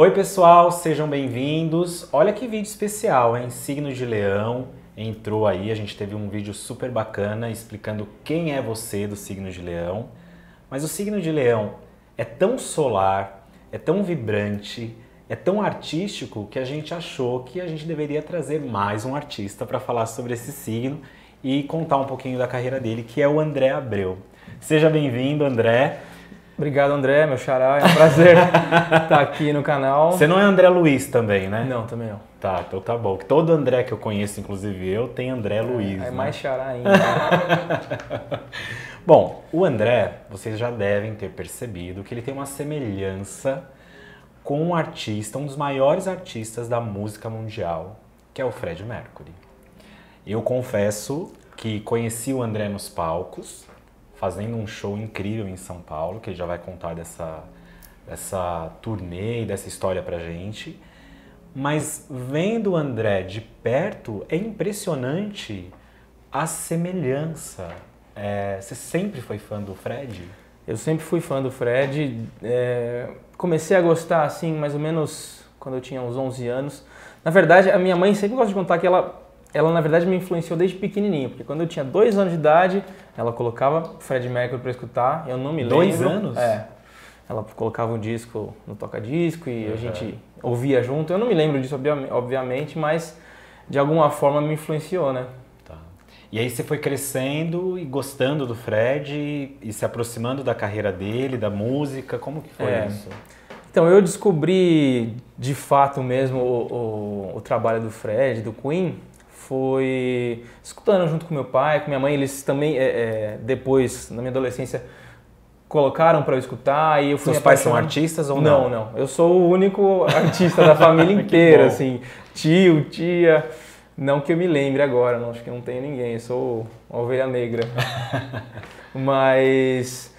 Oi pessoal, sejam bem-vindos. Olha que vídeo especial, hein? Signo de Leão entrou aí, a gente teve um vídeo super bacana explicando quem é você do signo de Leão. Mas o signo de Leão é tão solar, é tão vibrante, é tão artístico que a gente achou que a gente deveria trazer mais um artista para falar sobre esse signo e contar um pouquinho da carreira dele, que é o André Abreu. Seja bem-vindo, André. Obrigado, André, meu xará, é um prazer estar aqui no canal. Você não é André Luiz também, né? Não, também não. Tá, então tá bom. Todo André que eu conheço, inclusive eu, tem André Luiz. É né? mais xará ainda. Bom, o André, vocês já devem ter percebido que ele tem uma semelhança com um artista, um dos maiores artistas da música mundial, que é o Freddie Mercury. Eu confesso que conheci o André nos palcos, fazendo um show incrível em São Paulo, que ele já vai contar dessa turnê e dessa história pra gente. Mas vendo o André de perto, é impressionante a semelhança. Você sempre foi fã do Fred? Eu sempre fui fã do Fred. Comecei a gostar, assim, mais ou menos quando eu tinha uns 11 anos. Na verdade, a minha mãe sempre gosta de contar que ela na verdade me influenciou desde pequenininho, porque quando eu tinha 2 anos de idade, ela colocava Freddie Mercury para escutar, eu não me lembro. 2 anos? Ela colocava um disco no toca-disco e a gente ouvia junto. Eu não me lembro disso, obviamente, mas de alguma forma me influenciou, né? Tá. E aí você foi crescendo e gostando do Fred e se aproximando da carreira dele, da música, como que foi isso? Então, eu descobri de fato mesmo o trabalho do Fred, do Queen, foi escutando junto com meu pai, com minha mãe. Eles também, depois, na minha adolescência, colocaram para eu escutar e eu fui. Seus pais são artistas ou não? Não. Eu sou o único artista da família inteira, assim. Tio, tia, não que eu me lembre agora, não, acho que não tenho ninguém, eu sou uma ovelha negra. Mas,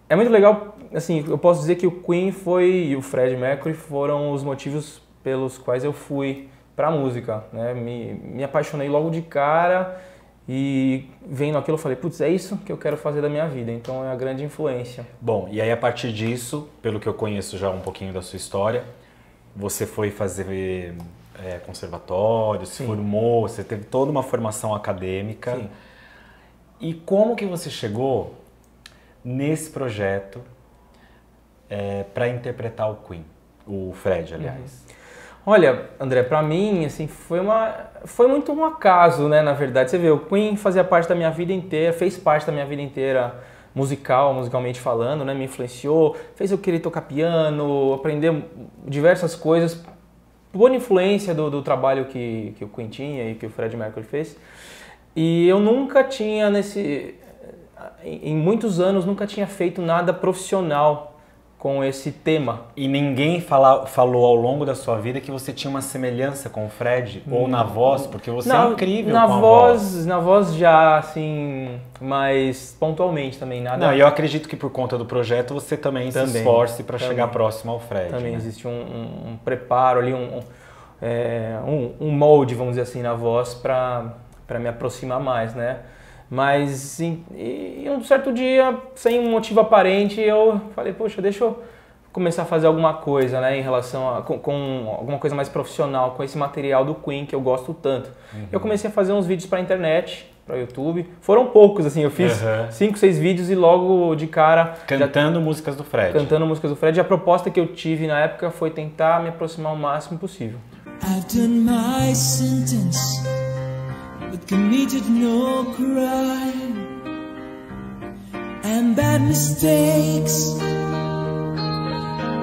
é muito legal, assim, eu posso dizer que o Queen e o Freddie Mercury foram os motivos pelos quais eu fui pra música, né? Me apaixonei logo de cara e vendo aquilo eu falei, putz, é isso que eu quero fazer da minha vida, então é a grande influência. Bom, e aí a partir disso, pelo que eu conheço já um pouquinho da sua história, você foi fazer conservatório, se formou, você teve toda uma formação acadêmica. Sim. E como que você chegou nesse projeto para interpretar o Queen, o Fred, aliás? Olha, André, pra mim, assim, foi muito um acaso, né, na verdade. Você vê, o Queen fazia parte da minha vida inteira, fez parte da minha vida inteira musicalmente falando, né, me influenciou, fez eu querer tocar piano, aprender diversas coisas, por influência do trabalho que o Queen tinha e que o Freddie Mercury fez. E eu nunca tinha, em muitos anos, nunca tinha feito nada profissional com esse tema. E ninguém falou ao longo da sua vida que você tinha uma semelhança com o Fred? Ou na voz? Porque você é incrível com a voz. Na voz já, assim, mas pontualmente também, nada... Não, e eu acredito que por conta do projeto você também se esforce para chegar próximo ao Fred. Também né? existe um preparo ali, um molde, vamos dizer assim, na voz para me aproximar mais, né? Mas em um certo dia, sem um motivo aparente, eu falei, poxa, deixa eu começar a fazer alguma coisa, né, em relação com alguma coisa mais profissional, com esse material do Queen que eu gosto tanto. Eu comecei a fazer uns vídeos para internet, para YouTube. Foram poucos, assim, eu fiz 5, 6 vídeos e logo de cara... Cantando músicas do Fred. Cantando músicas do Fred. E a proposta que eu tive na época foi tentar me aproximar o máximo possível. I've done my sentence, but committed no crime, and bad mistakes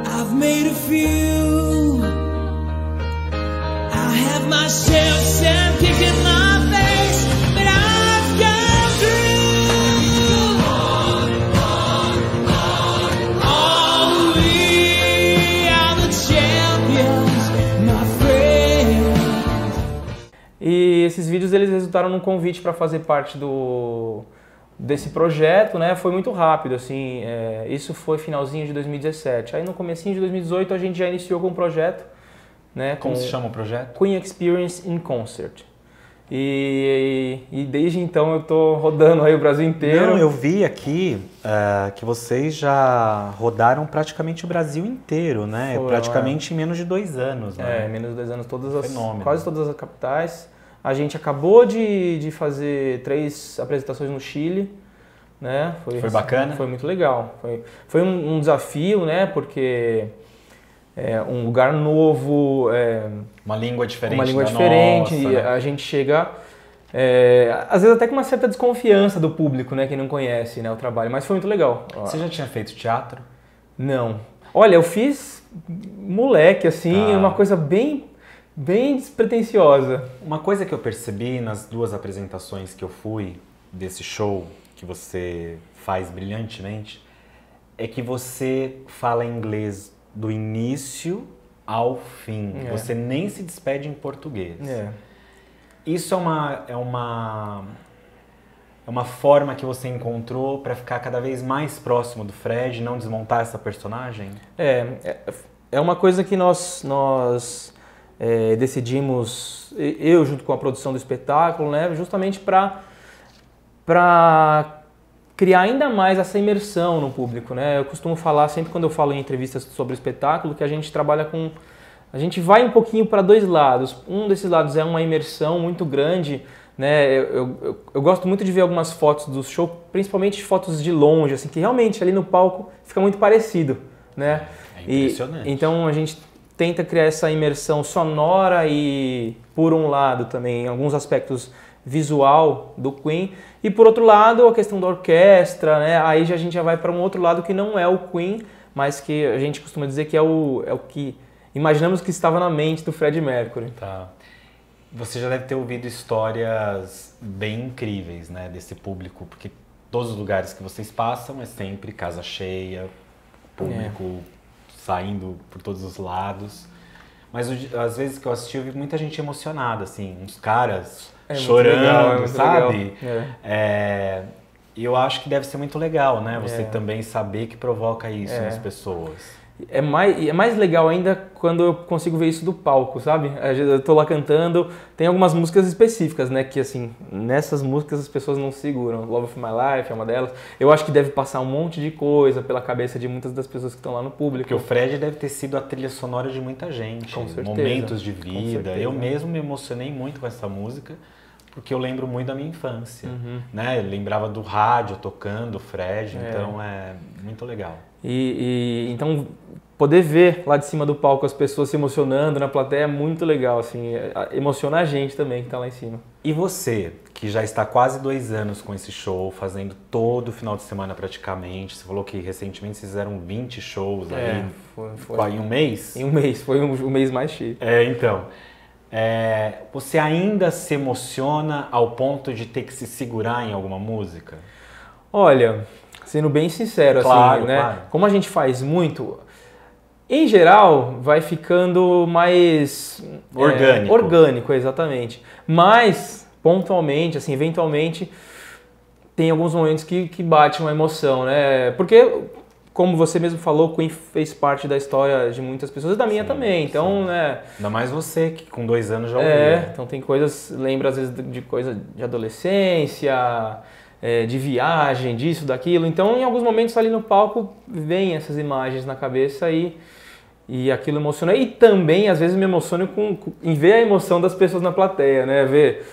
I've made a few. I have myself and kicking my face, but I've gone through. All we are the champions, my friend. E esses vídeos eles resultaram num convite para fazer parte desse projeto, né? Foi muito rápido, assim, isso foi finalzinho de 2017. Aí no comecinho de 2018 a gente já iniciou com um projeto, né? Como se chama o projeto? Queen Experience in Concert. E desde então eu tô rodando aí o Brasil inteiro. Não, eu vi aqui que vocês já rodaram praticamente o Brasil inteiro, né? Foram, praticamente em menos de 2 anos, né? Menos de 2 anos, Fenômeno. quase todas as capitais. A gente acabou de fazer 3 apresentações no Chile, né? Foi bacana? Foi muito legal. Foi um desafio, né? Porque é um lugar novo, Uma língua diferente uma língua da diferente, nossa, e né? a gente chega, às vezes até com uma certa desconfiança do público, né? Quem não conhece, né, o trabalho, mas foi muito legal. Você já tinha feito teatro? Não. Olha, eu fiz moleque, assim, uma coisa bem despretensiosa. Uma coisa que eu percebi nas 2 apresentações que eu fui desse show que você faz brilhantemente é que você fala inglês do início ao fim. Você nem se despede em português. Isso é uma forma que você encontrou para ficar cada vez mais próximo do Fred, não desmontar essa personagem? É uma coisa que nós decidimos, eu junto com a produção do espetáculo, né, justamente para criar ainda mais essa imersão no público, né? Eu costumo falar sempre quando eu falo em entrevistas sobre o espetáculo que a gente trabalha com... A gente vai um pouquinho para 2 lados. Um desses lados é uma imersão muito grande, né? Eu gosto muito de ver algumas fotos do show, principalmente fotos de longe, assim, que realmente ali no palco fica muito parecido, né? É impressionante. Então a gente tenta criar essa imersão sonora e, por um lado, também alguns aspectos visual do Queen, e por outro lado a questão da orquestra, né? Aí a gente já vai para um outro lado que não é o Queen, mas que a gente costuma dizer que é o que imaginamos que estava na mente do Freddie Mercury. Tá. Você já deve ter ouvido histórias bem incríveis, né, desse público, porque todos os lugares que vocês passam é sempre casa cheia, público saindo por todos os lados. Mas às vezes que eu assisti, eu vi muita gente emocionada, assim, uns caras chorando, legal, sabe? legal. E eu acho que deve ser muito legal, né? Você também saber que provoca isso nas pessoas. É mais legal ainda quando eu consigo ver isso do palco, sabe? Eu tô lá cantando, tem algumas músicas específicas, né? Que assim, nessas músicas as pessoas não seguram. Love of My Life é uma delas. Eu acho que deve passar um monte de coisa pela cabeça de muitas das pessoas que estão lá no público. Porque o Fred deve ter sido a trilha sonora de muita gente. Com certeza, momentos de com vida. certeza. Eu mesmo me emocionei muito com essa música, porque eu lembro muito da minha infância. Né? Eu lembrava do rádio tocando o Fred, então é muito legal. Então, poder ver lá de cima do palco as pessoas se emocionando na plateia é muito legal, assim, emociona a gente também que está lá em cima. E você, que já está quase 2 anos com esse show, fazendo todo final de semana praticamente, você falou que recentemente vocês fizeram 20 shows aí, foi. Em um mês? Em um mês, foi o mês mais cheio. Então, você ainda se emociona ao ponto de ter que se segurar em alguma música? Olha, sendo bem sincero, Claro, assim, né? claro. Como a gente faz muito, em geral, vai ficando mais Orgânico. Orgânico, exatamente. Mas, pontualmente, assim, eventualmente, tem alguns momentos que bate uma emoção, né? Porque, como você mesmo falou, Queen fez parte da história de muitas pessoas e da minha também. Então, né? Ainda mais você, que com 2 anos já ouviu. Então tem coisas, lembra às vezes de coisa de adolescência, de viagem, disso, daquilo. Então, em alguns momentos ali no palco, vem essas imagens na cabeça e aquilo emociona. E também, às vezes, me emociono em ver a emoção das pessoas na plateia, né? Ver,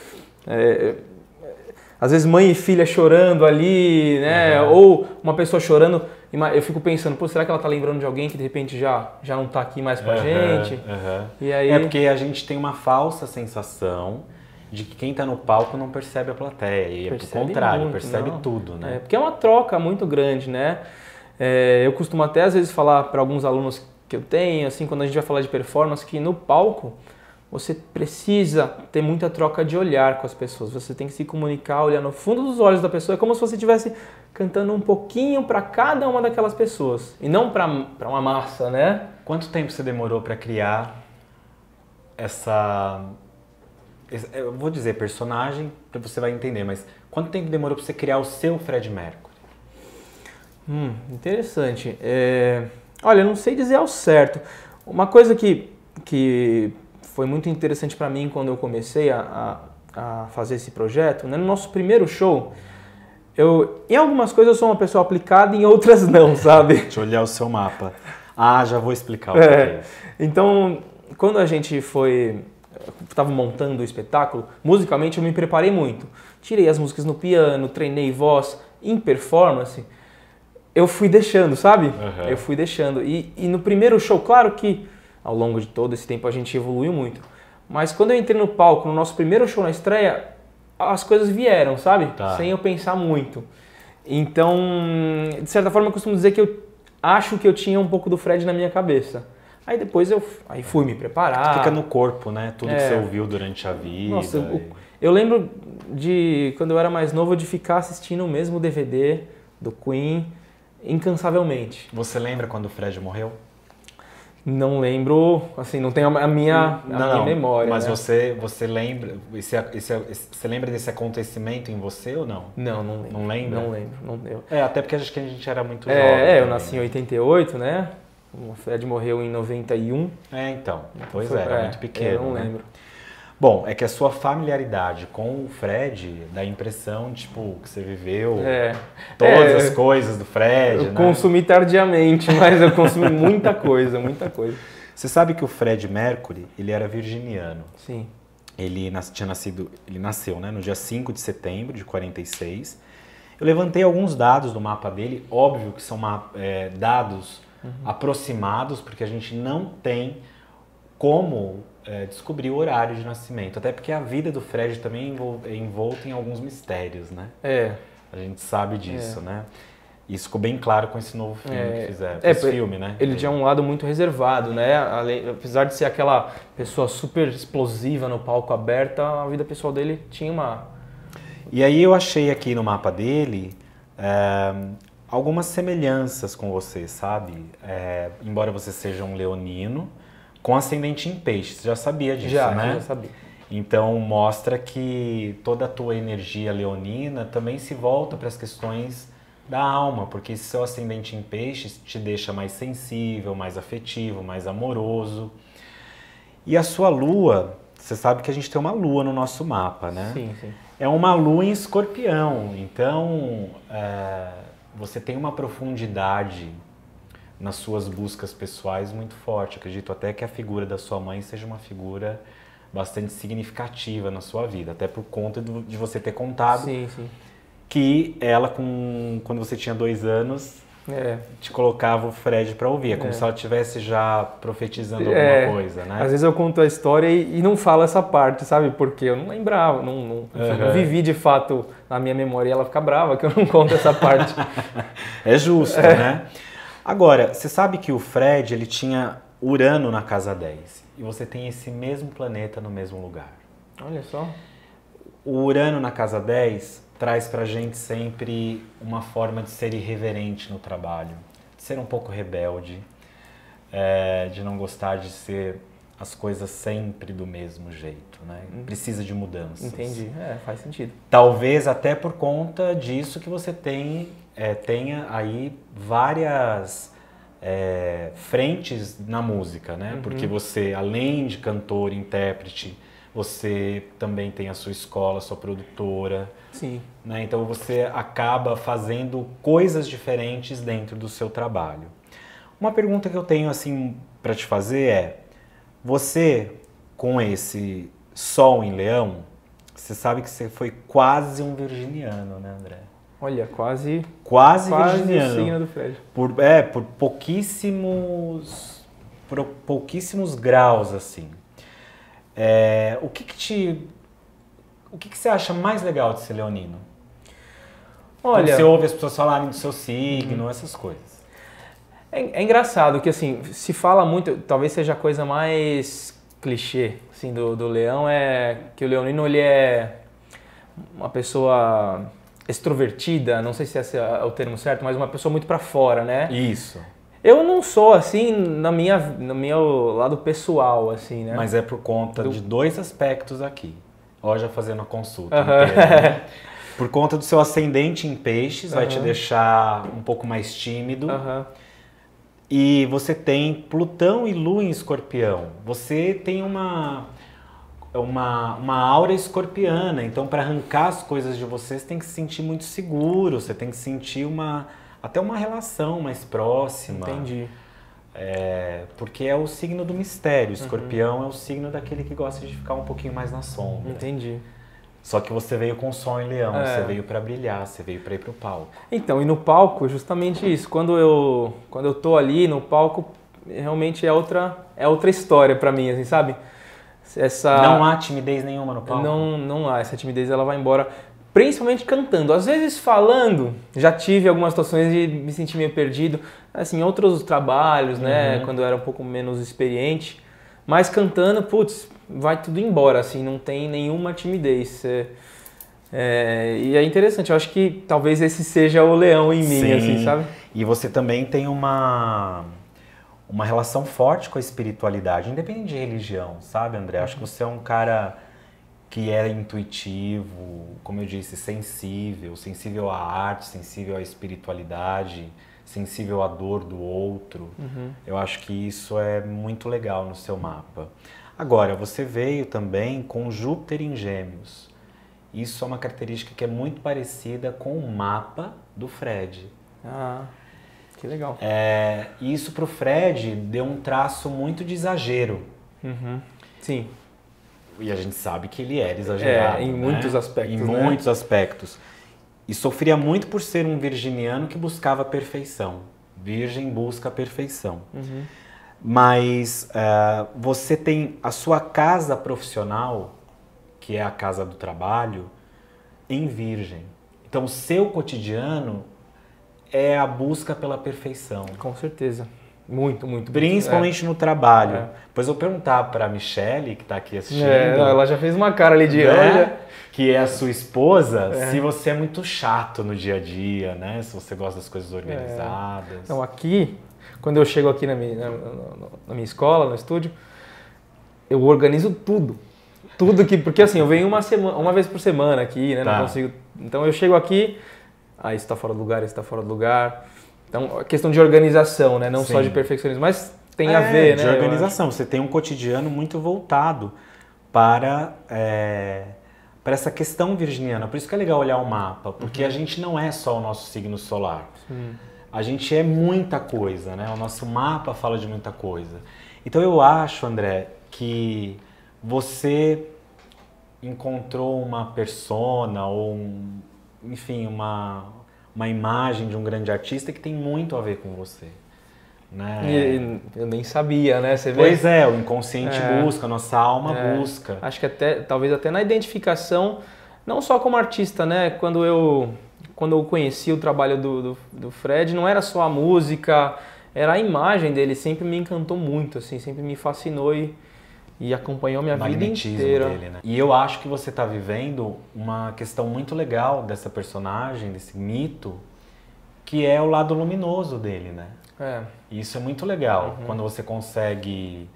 às vezes, mãe e filha chorando ali, né? Ou uma pessoa chorando. Eu fico pensando, pô, será que ela tá lembrando de alguém que, de repente, já não tá aqui mais com a gente? E aí... porque a gente tem uma falsa sensação de que quem tá no palco não percebe a plateia. E é Percebe pro contrário, muito, percebe não. tudo, né? Porque é uma troca muito grande, né? Eu costumo até, às vezes, falar para alguns alunos que eu tenho, assim, quando a gente vai falar de performance, que no palco você precisa ter muita troca de olhar com as pessoas. Você tem que se comunicar, olhar no fundo dos olhos da pessoa. É como se você estivesse cantando um pouquinho para cada uma daquelas pessoas. E não para uma massa, né? Quanto tempo você demorou para criar eu vou dizer personagem, você vai entender, mas quanto tempo demorou para você criar o seu Freddie Mercury? Interessante. Olha, eu não sei dizer ao certo. Uma coisa que foi muito interessante para mim quando eu comecei a a fazer esse projeto, né, no nosso primeiro show, em algumas coisas eu sou uma pessoa aplicada, em outras não, sabe? Deixa eu olhar o seu mapa. Ah, já vou explicar o que é isso. Então, quando a gente estava montando o espetáculo, musicalmente eu me preparei muito. Tirei as músicas no piano, treinei voz, em performance, eu fui deixando, sabe? Uhum. Eu fui deixando. E no primeiro show, claro que ao longo de todo esse tempo a gente evoluiu muito, mas quando eu entrei no palco, no nosso primeiro show na estreia, as coisas vieram, sabe? Tá. Sem eu pensar muito. Então, de certa forma, eu costumo dizer que eu acho que eu tinha um pouco do Fred na minha cabeça. Aí depois eu fui me preparar. Fica no corpo, né? Tudo que você ouviu durante a vida. Nossa, eu lembro de, quando eu era mais novo, de ficar assistindo o mesmo DVD do Queen incansavelmente. Você lembra quando o Fred morreu? Não lembro, assim, não tenho a minha memória. Mas né? você lembra, você lembra desse acontecimento em você ou não? Não lembro. Não lembra? Não lembro. Até porque acho que a gente era muito jovem. Eu nasci em 88, né? O Fred morreu em 91. Então. Pois era muito pequeno. Eu não lembro. Bom, é que a sua familiaridade com o Fred dá a impressão, tipo, que você viveu todas as coisas do Fred, Eu consumi tardiamente, mas eu consumi muita coisa. Você sabe que o Fred Mercury, ele era virginiano. Sim. Ele nasceu, né, no dia 5 de setembro de 46. Eu levantei alguns dados do mapa dele, óbvio que são dados aproximados, porque a gente não tem como descobrir o horário de nascimento. Até porque a vida do Fred também é envolta em alguns mistérios, né? A gente sabe disso, né? Isso ficou bem claro com esse novo filme que fizeram. Esse filme, né? Ele tinha um lado muito reservado, né? Apesar de ser aquela pessoa super explosiva no palco aberto, a vida pessoal dele tinha uma... E aí eu achei aqui no mapa dele algumas semelhanças com você, sabe? Embora você seja um leonino, com ascendente em peixes. Você já sabia disso, né? Já sabia. Então mostra que toda a tua energia leonina também se volta para as questões da alma, porque esse seu ascendente em peixes te deixa mais sensível, mais afetivo, mais amoroso. E a sua lua, você sabe que a gente tem uma lua no nosso mapa, né? Sim. É uma lua em escorpião, então você tem uma profundidade nas suas buscas pessoais muito forte. Acredito até que a figura da sua mãe seja uma figura bastante significativa na sua vida, até por conta de você ter contado que ela, quando você tinha 2 anos, te colocava o Fred para ouvir. É como se ela estivesse já profetizando alguma coisa, né? Às vezes eu conto a história e não falo essa parte, sabe? Porque eu não lembrava, não vivi de fato na minha memória e ela fica brava que eu não conto essa parte. É justo, né? Agora, você sabe que o Fred, ele tinha Urano na casa 10 e você tem esse mesmo planeta no mesmo lugar. Olha só. O Urano na casa 10 traz pra gente sempre uma forma de ser irreverente no trabalho, de ser um pouco rebelde, de não gostar de ser as coisas sempre do mesmo jeito, né? Precisa de mudanças. Entendi, faz sentido. Talvez até por conta disso que você tenha aí várias frentes na música, né? Porque você, além de cantor, intérprete, você também tem a sua escola, a sua produtora. Sim. Né? Então você acaba fazendo coisas diferentes dentro do seu trabalho. Uma pergunta que eu tenho assim para te fazer é: você, com esse Sol em Leão, você sabe que você foi quase um virginiano, né, André? Olha, quase virginiano. O signo do Fred. Por pouquíssimos graus, assim. O que você acha mais legal de ser leonino? Olha, quando você ouve as pessoas falarem do seu signo, essas coisas. É engraçado que, assim, se fala muito, talvez seja a coisa mais clichê, assim, do leão, é que o leonino, ele é uma pessoa extrovertida, não sei se esse é o termo certo, mas uma pessoa muito pra fora, né? Isso. Eu não sou assim no meu lado pessoal, assim, né? Mas é por conta de 2 aspectos aqui. Ó, já fazendo a consulta inteira, né? Por conta do seu ascendente em peixes, vai te deixar um pouco mais tímido. E você tem Plutão e Lua em escorpião. Você tem uma aura escorpiana. Então, para arrancar as coisas de você tem que se sentir muito seguro, você tem que sentir até uma relação mais próxima. Entendi. Porque é o signo do mistério. Escorpião é o signo daquele que gosta de ficar um pouquinho mais na sombra. Entendi. Só que você veio com Sol em Leão, você veio para brilhar, você veio para ir pro palco. Então, e no palco, justamente isso. Quando eu tô ali no palco, realmente é outra história para mim, assim, sabe? Não há timidez nenhuma no palco? Não há. Essa timidez, ela vai embora, principalmente cantando. Às vezes falando, já tive algumas situações de me sentir meio perdido, assim, outros trabalhos, né, quando eu era um pouco menos experiente. Mas cantando, putz, vai tudo embora, assim, não tem nenhuma timidez. E é interessante, eu acho que talvez esse seja o leão em mim, assim, sabe? E você também tem uma relação forte com a espiritualidade, independente de religião, sabe, André? Acho que você é um cara que é intuitivo, como eu disse, sensível à arte, sensível à espiritualidade, sensível à dor do outro. Eu acho que isso é muito legal no seu mapa. Agora, você veio também com Júpiter em Gêmeos. Isso é uma característica que é muito parecida com o mapa do Fred. Ah, que legal. E isso pro Fred deu um traço muito de exagero. Sim. E a gente sabe que ele era exagerado, em muitos aspectos. Em muitos aspectos. E sofria muito por ser um virginiano que buscava a perfeição. Virgem busca a perfeição. Mas você tem a sua casa profissional, que é a casa do trabalho, em Virgem. Então, o seu cotidiano é a busca pela perfeição. Com certeza. Muito. Principalmente no trabalho. Depois eu vou perguntar para a Michele, que está aqui assistindo. Ela já fez uma cara ali de que é a sua esposa, se você é muito chato no dia a dia, né? Se você gosta das coisas organizadas. Então, aqui, quando eu chego aqui na minha escola, no estúdio, eu organizo tudo. Porque assim, eu venho uma vez por semana aqui, né? Não consigo. Então eu chego aqui, isso está fora do lugar, isso está fora do lugar. Então, a questão de organização, né? Não só de perfeccionismo, mas tem a ver, né? De organização. Você tem um cotidiano muito voltado para essa questão virginiana. Por isso que é legal olhar o mapa, porque a gente não é só o nosso signo solar. A gente é muita coisa, né? O nosso mapa fala de muita coisa. Então eu acho, André, que você encontrou uma persona ou enfim, uma imagem de um grande artista que tem muito a ver com você. Né? E eu nem sabia, né? Você vê? Pois é, o inconsciente busca, a nossa alma busca. Acho que talvez até na identificação, não só como artista, né? Quando eu conheci o trabalho do Fred, não era só a música, era a imagem dele, sempre me encantou muito, assim, sempre me fascinou e acompanhou minha vida inteira. Dele, né? E eu acho que você está vivendo uma questão muito legal dessa personagem, desse mito, que é o lado luminoso dele, né? E isso é muito legal, quando você consegue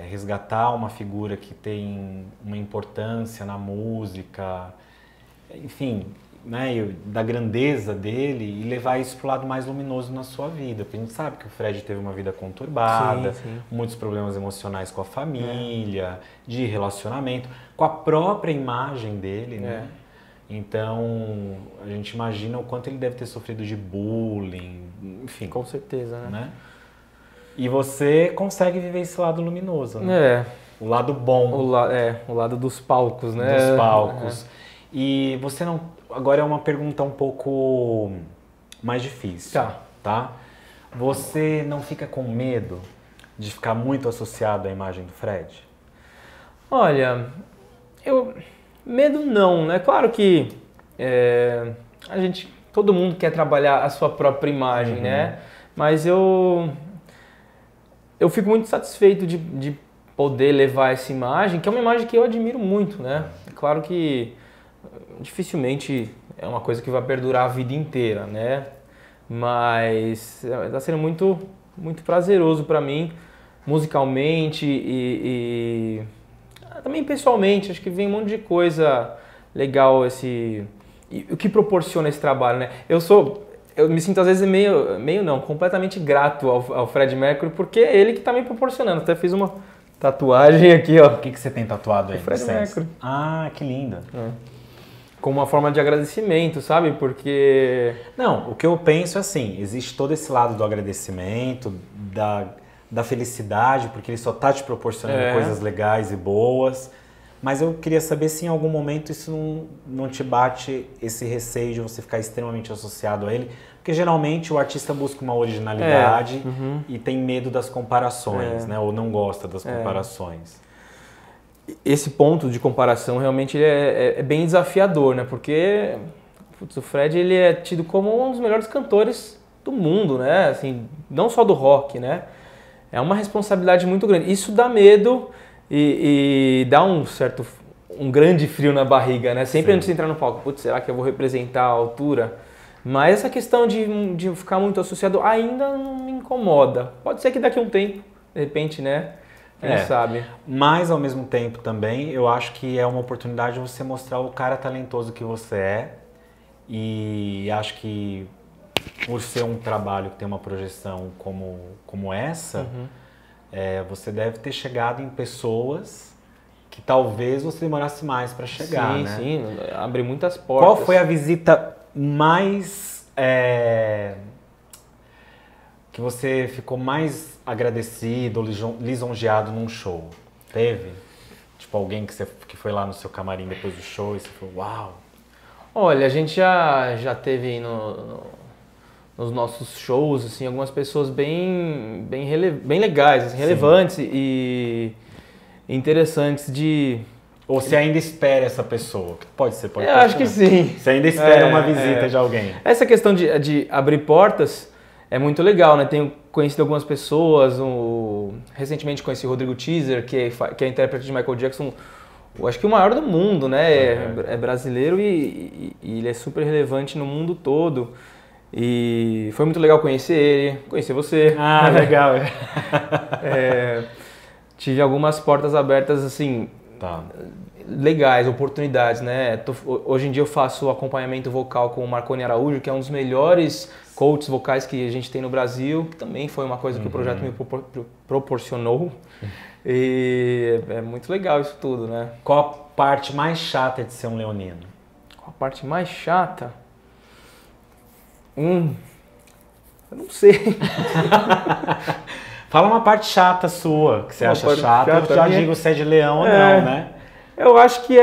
resgatar uma figura que tem uma importância na música, enfim, né, da grandeza dele e levar isso para o lado mais luminoso na sua vida. Porque a gente sabe que o Fred teve uma vida conturbada, muitos problemas emocionais com a família, de relacionamento, com a própria imagem dele, né? Então, a gente imagina o quanto ele deve ter sofrido de bullying, enfim. Com certeza, né? E você consegue viver esse lado luminoso, né? O lado bom. O lado dos palcos, né? Dos palcos. E você não... Agora é uma pergunta um pouco mais difícil, tá? Você não fica com medo de ficar muito associado à imagem do Fred? Olha, medo não, né? Claro que todo mundo quer trabalhar a sua própria imagem, né? Mas eu fico muito satisfeito de poder levar essa imagem, que é uma imagem que eu admiro muito, né? Claro que dificilmente é uma coisa que vai perdurar a vida inteira, né? Mas está sendo muito, muito prazeroso para mim, musicalmente e também pessoalmente. Acho que vem um monte de coisa legal e o que proporciona esse trabalho, né? Eu me sinto às vezes completamente grato ao Fred Mercury, porque é ele que está me proporcionando. Até fiz uma Tatuagem aqui, ó. O que você tem tatuado aí? Fred Licença. Mercury. Ah, que lindo. Como uma forma de agradecimento, sabe? Porque... Não, o que eu penso é assim, existe todo esse lado do agradecimento, da felicidade, porque ele só tá te proporcionando coisas legais e boas, mas eu queria saber se em algum momento isso não te bate esse receio de você ficar extremamente associado a ele, porque geralmente o artista busca uma originalidade e tem medo das comparações, né? Ou não gosta das comparações. Esse ponto de comparação realmente é bem desafiador, né? Porque o Fred ele é tido como um dos melhores cantores do mundo, né? Assim, não só do rock, né? É uma responsabilidade muito grande. Isso dá medo e dá um grande frio na barriga, né? Sempre antes de entrar no palco, putz, será que eu vou representar a altura? Mas essa questão de ficar muito associado ainda não me incomoda. Pode ser que daqui a um tempo, de repente, né? Quem sabe? Mas, ao mesmo tempo, também, eu acho que é uma oportunidade de você mostrar o cara talentoso que você é. E acho que, por ser um trabalho que tem uma projeção como essa, você deve ter chegado em pessoas que talvez você demorasse mais para chegar, sim, né? Sim, abre muitas portas. Qual foi a visita mais... que você ficou mais agradecido ou lisonjeado num show? Teve? Tipo, alguém que foi lá no seu camarim depois do show e você falou, uau! Olha, a gente já teve nos nossos shows, assim, algumas pessoas bem legais, assim, relevantes e interessantes de... Ou você ainda espera essa pessoa? Pode ser. Eu acho que sim. Você ainda espera uma visita de alguém? Essa questão de abrir portas é muito legal, né? Tenho conhecido algumas pessoas, recentemente conheci o Rodrigo Teaser, que é intérprete de Michael Jackson, acho que o maior do mundo, né? É brasileiro e ele é super relevante no mundo todo. E foi muito legal conhecer ele, conhecer você. Ah, legal. Tive algumas portas abertas, assim, legais, oportunidades, né? Hoje em dia eu faço acompanhamento vocal com o Marconi Araújo, que é um dos melhores coaches vocais que a gente tem no Brasil, que também foi uma coisa que o projeto me proporcionou. E é muito legal isso tudo, né? Qual a parte mais chata de ser um leonino? Qual a parte mais chata? Eu não sei. Fala uma parte chata sua, que você acha chata. Eu já digo se é de leão ou não, né? Eu acho que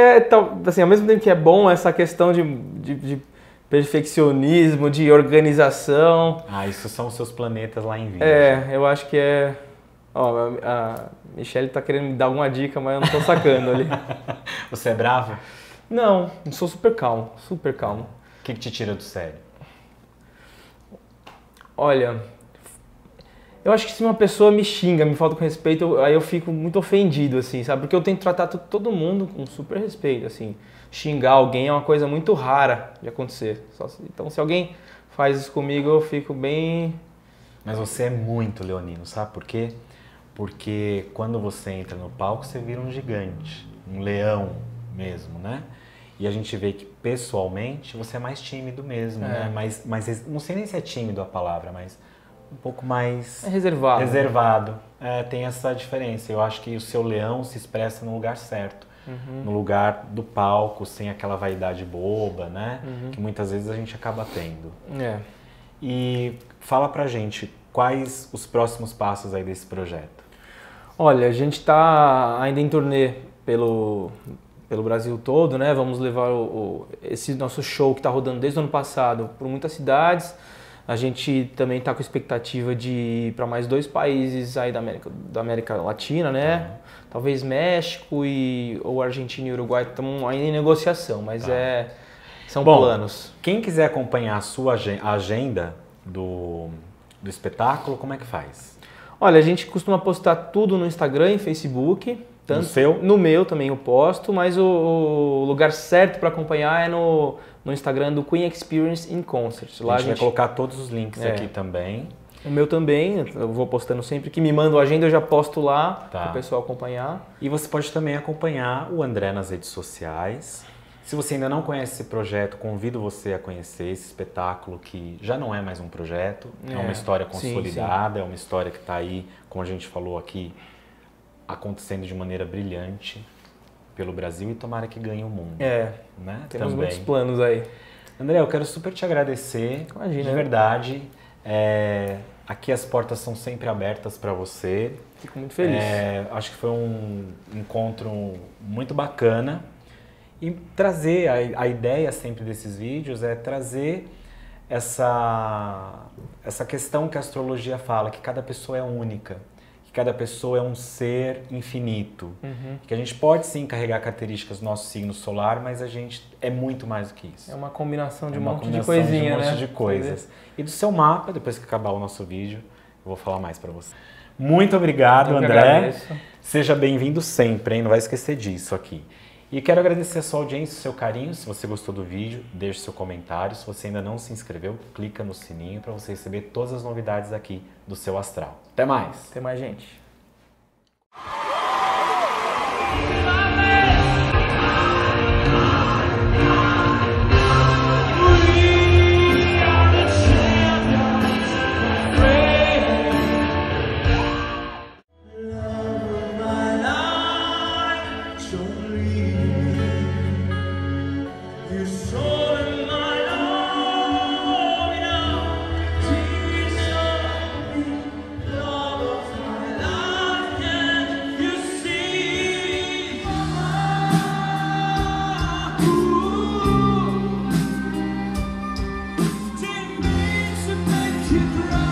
assim, ao mesmo tempo que é bom essa questão de perfeccionismo, de organização. Ah, isso são os seus planetas lá em Virgem. Eu acho que é... Ó, a Michelle tá querendo me dar alguma dica, mas eu não tô sacando ali. Você é bravo? Não, eu sou super calmo, super calmo. O que te tira do sério? Olha, eu acho que se uma pessoa me xinga, me falta com respeito, aí eu fico muito ofendido, assim, sabe? Porque eu tento tratar todo mundo com super respeito, assim. Xingar alguém é uma coisa muito rara de acontecer. Então, se alguém faz isso comigo, eu fico bem... Mas você é muito leonino, sabe por quê? Porque quando você entra no palco, você vira um gigante, um leão mesmo, né? E a gente vê que, pessoalmente, você é mais tímido mesmo, né? Mas não sei nem se é tímido a palavra, mas um pouco mais... É reservado. Reservado. Tem essa diferença. Eu acho que o seu leão se expressa no lugar certo. No lugar do palco, sem aquela vaidade boba, né? Que muitas vezes a gente acaba tendo. E fala pra gente, quais os próximos passos aí desse projeto? Olha, a gente está ainda em turnê pelo Brasil todo, né? Vamos levar esse nosso show que está rodando desde o ano passado por muitas cidades. A gente também está com expectativa de ir para mais 2 países aí da América Latina, né? Talvez México ou Argentina e Uruguai estamos ainda em negociação, mas são planos. Quem quiser acompanhar a agenda do espetáculo, como é que faz? Olha, a gente costuma postar tudo no Instagram e Facebook. No seu? No meu também eu posto, mas o lugar certo para acompanhar é no Instagram do Queen Experience in Concert. Lá a gente vai colocar todos os links aqui também. O meu também, eu vou postando sempre que me manda a agenda, eu já posto lá para o pessoal acompanhar. E você pode também acompanhar o André nas redes sociais. Se você ainda não conhece esse projeto, convido você a conhecer esse espetáculo que já não é mais um projeto, é uma história consolidada, é uma história que está aí, como a gente falou aqui, acontecendo de maneira brilhante pelo Brasil e tomara que ganhe o mundo. Né? Temos Também. muitos planos aí. André, eu quero super te agradecer, Imagina. de verdade. Aqui as portas são sempre abertas para você. Fico muito feliz. Acho que foi um encontro muito bacana. E trazer, a ideia sempre desses vídeos é trazer essa questão que a astrologia fala, que cada pessoa é única, que cada pessoa é um ser infinito, que a gente pode sim carregar características do nosso signo solar, mas a gente é muito mais do que isso. É uma combinação de um uma monte de combinação coisinha, de um monte né? de coisas. E do seu mapa, depois que acabar o nosso vídeo, eu vou falar mais para você. Muito obrigado, Eu que André. agradeço. Seja bem-vindo sempre, hein? Não vai esquecer disso aqui. E quero agradecer a sua audiência, o seu carinho. Se você gostou do vídeo, deixe seu comentário. Se você ainda não se inscreveu, clica no sininho para você receber todas as novidades aqui do Seu Astral. Até mais! Tem mais gente. You